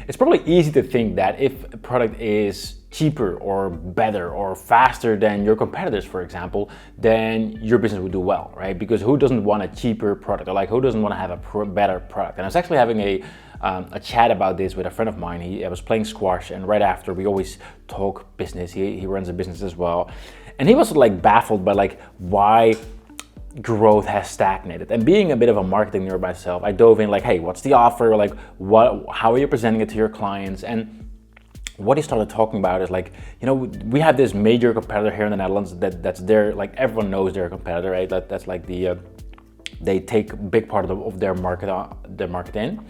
it's probably easy to think that if a product is cheaper or better or faster than your competitors, for example, then your business would do well, right? Because who doesn't want a cheaper product, or like who doesn't want to have a better product? And I was actually having a chat about this with a friend of mine. I was playing squash, and right after we always talk business. He runs a business as well, and he was like baffled by like why growth has stagnated. And being a bit of a marketing nerd myself, I dove in like, hey, what's the offer? Like, how are you presenting it to your clients? And what he started talking about is like, you know, we have this major competitor here in the Netherlands that's there, like everyone knows they're a competitor, right? That's like they take a big part of their market in. And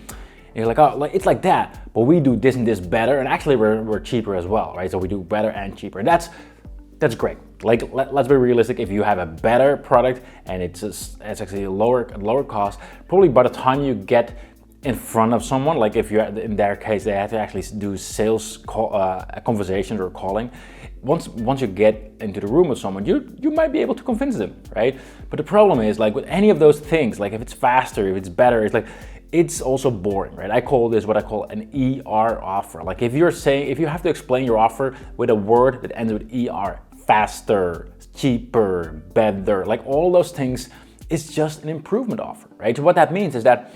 you're like, oh, like it's like that, but we do this and this better, and actually we're cheaper as well, right? So we do better and cheaper. And that's great. Like let's be realistic. If you have a better product and it's actually a lower cost, probably by the time you get in front of someone, like if you're in their case, they have to actually do sales conversations or calling. Once you get into the room with someone, you might be able to convince them, right? But the problem is like with any of those things, like if it's faster, if it's better, it's like it's also boring, right? I call this what I call an ER offer. Like if you have to explain your offer with a word that ends with ER, faster, cheaper, better, like all those things, it's just an improvement offer, right? So what that means is that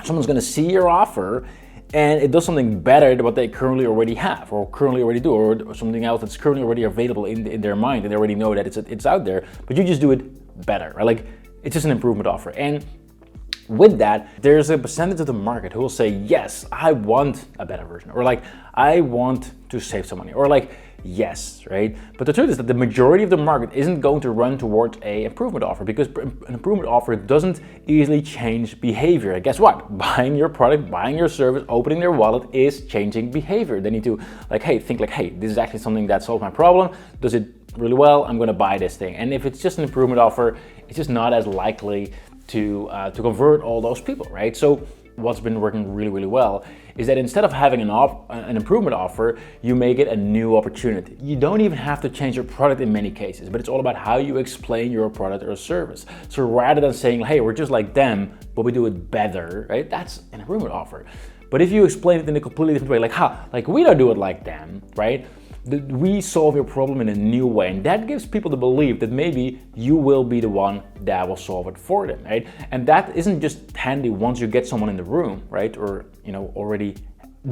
someone's gonna see your offer and it does something better than what they currently already have or currently already do, or something else that's currently already available in their mind, and they already know that it's out there, but you just do it better, right? Like it's just an improvement offer. And with that, there's a percentage of the market who will say, yes, I want a better version, or like, I want to save some money, or like, yes, right? But the truth is that the majority of the market isn't going to run towards a improvement offer, because an improvement offer doesn't easily change behavior. And guess what? Buying your product, buying your service, opening their wallet is changing behavior. They need to think like, hey, this is actually something that solves my problem. Does it really well? I'm gonna buy this thing. And if it's just an improvement offer, it's just not as likely to convert all those people, right? So what's been working really, really well is that instead of having an improvement offer, you make it a new opportunity. You don't even have to change your product in many cases, but it's all about how you explain your product or service. So rather than saying, hey, we're just like them, but we do it better, right? That's an improvement offer. But if you explain it in a completely different way, like we don't do it like them, right? We solve your problem in a new way, and that gives people the belief that maybe you will be the one that will solve it for them, right? And that isn't just handy once you get someone in the room, right? Or already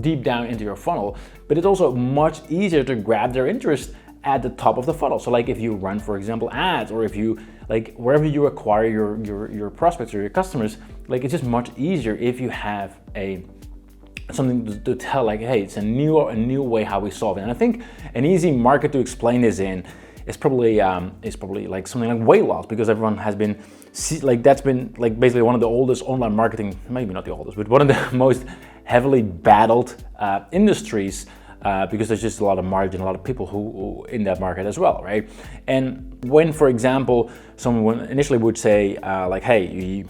deep down into your funnel, but it's also much easier to grab their interest at the top of the funnel. So like if you run, for example, ads, or if you like wherever you acquire your prospects or your customers, like it's just much easier if you have something to tell, like, hey, it's a new way how we solve it. And I think an easy market to explain this in is probably like something like weight loss, because everyone has been that's been like basically one of the oldest online marketing, maybe not the oldest, but one of the most heavily battled industries, because there's just a lot of margin, a lot of people who in that market as well, right? And when, for example, someone initially would say like, hey,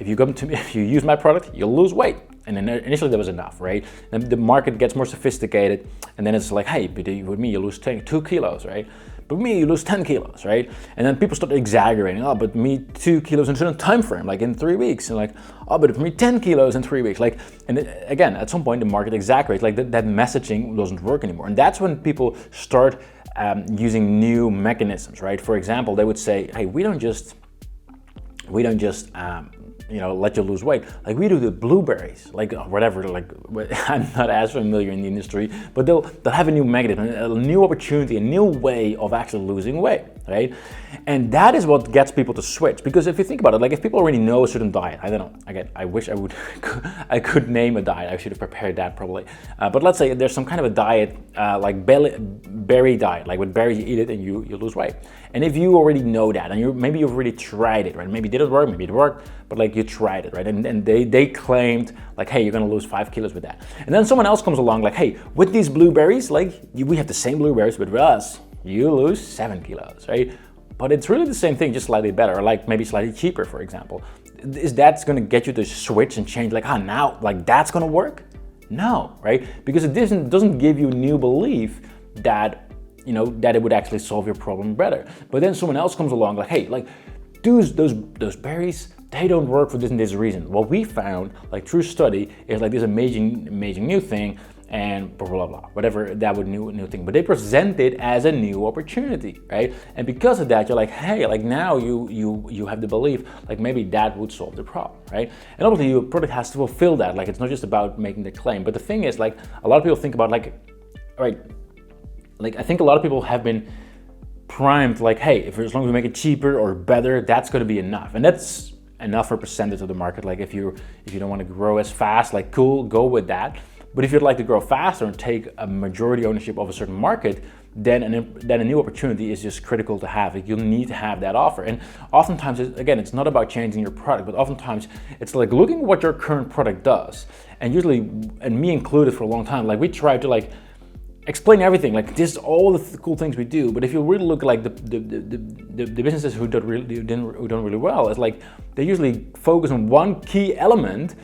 if you use my product, you'll lose weight. And then initially that was enough, right? Then the market gets more sophisticated, and then it's like, hey, but with me you lose 2 kilos, right? But with me you lose 10 kilos, right? And then people start exaggerating. Oh, but me 2 kilos in a certain time frame, like in 3 weeks. And like, oh, but for me 10 kilos in 3 weeks. Like, and again, at some point the market exaggerates. Like that messaging doesn't work anymore. And that's when people start using new mechanisms, right? For example, they would say, hey, we don't just let you lose weight. Like we do the blueberries, like whatever, like I'm not as familiar in the industry, but they'll have a new mechanism, a new opportunity, a new way of actually losing weight, right? And that is what gets people to switch. Because if you think about it, like if people already know a certain diet, I don't know, again, I wish I could name a diet. I should have prepared that probably. But let's say there's some kind of a diet, like berry diet, like with berries you eat it and you lose weight. And if you already know that, and maybe you've already tried it, right? Maybe it didn't work, maybe it worked, but like you tried it, right? And they claimed like, hey, you're gonna lose 5 kilos with that. And then someone else comes along like, hey, with these blueberries, like we have the same blueberries, but with us, you lose 7 kilos, right? But it's really the same thing, just slightly better, or like maybe slightly cheaper, for example. Is that gonna get you to switch and change, like, now, like that's gonna work? No, right? Because it doesn't give you new belief that that it would actually solve your problem better. But then someone else comes along like, hey, like those berries, they don't work for this and this reason. What we found, like through study, is like this amazing new thing, and blah blah blah, whatever that would new thing. But they present it as a new opportunity, right? And because of that, you're like, hey, like now you have the belief, like maybe that would solve the problem, right? And obviously your product has to fulfill that. Like it's not just about making the claim. But the thing is, like a lot of people think about like, right, like I think a lot of people have been primed like, hey, if as long as we make it cheaper or better, that's going to be enough. And that's enough for percentage of the market. Like if you don't want to grow as fast, like cool, go with that. But if you'd like to grow faster and take a majority ownership of a certain market, then a new opportunity is just critical to have. Like, you'll need to have that offer. And oftentimes, again, it's not about changing your product, but oftentimes it's like looking at what your current product does. And usually, and me included for a long time, like we try to like explain everything, like this is all the cool things we do. But if you really look at like the businesses who don't really well, it's like they usually focus on one key element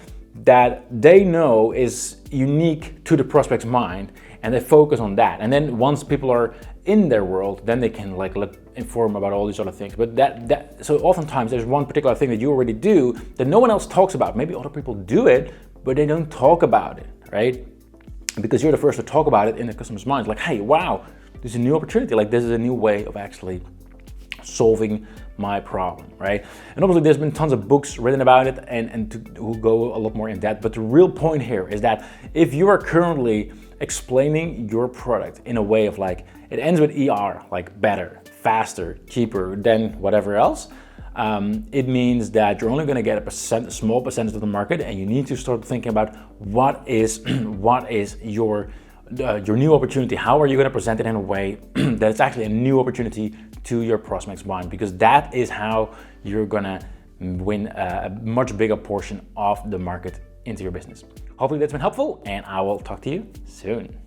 that they know is unique to the prospect's mind, and they focus on that. And then once people are in their world, then they can like inform about all these other things. But so oftentimes there's one particular thing that you already do that no one else talks about. Maybe other people do it, but they don't talk about it, right? Because you're the first to talk about it in the customer's minds. Like, hey, wow, this is a new opportunity. Like this is a new way of actually solving my problem, right? And obviously there's been tons of books written about it who go a lot more in depth. But the real point here is that if you are currently explaining your product in a way of like, it ends with ER, like better, faster, cheaper than whatever else, it means that you're only going to get a small percentage of the market, and you need to start thinking about what is your new opportunity. How are you going to present it in a way that it's actually a new opportunity to your prospect's mind? Because that is how you're going to win a much bigger portion of the market into your business. Hopefully that's been helpful, and I will talk to you soon.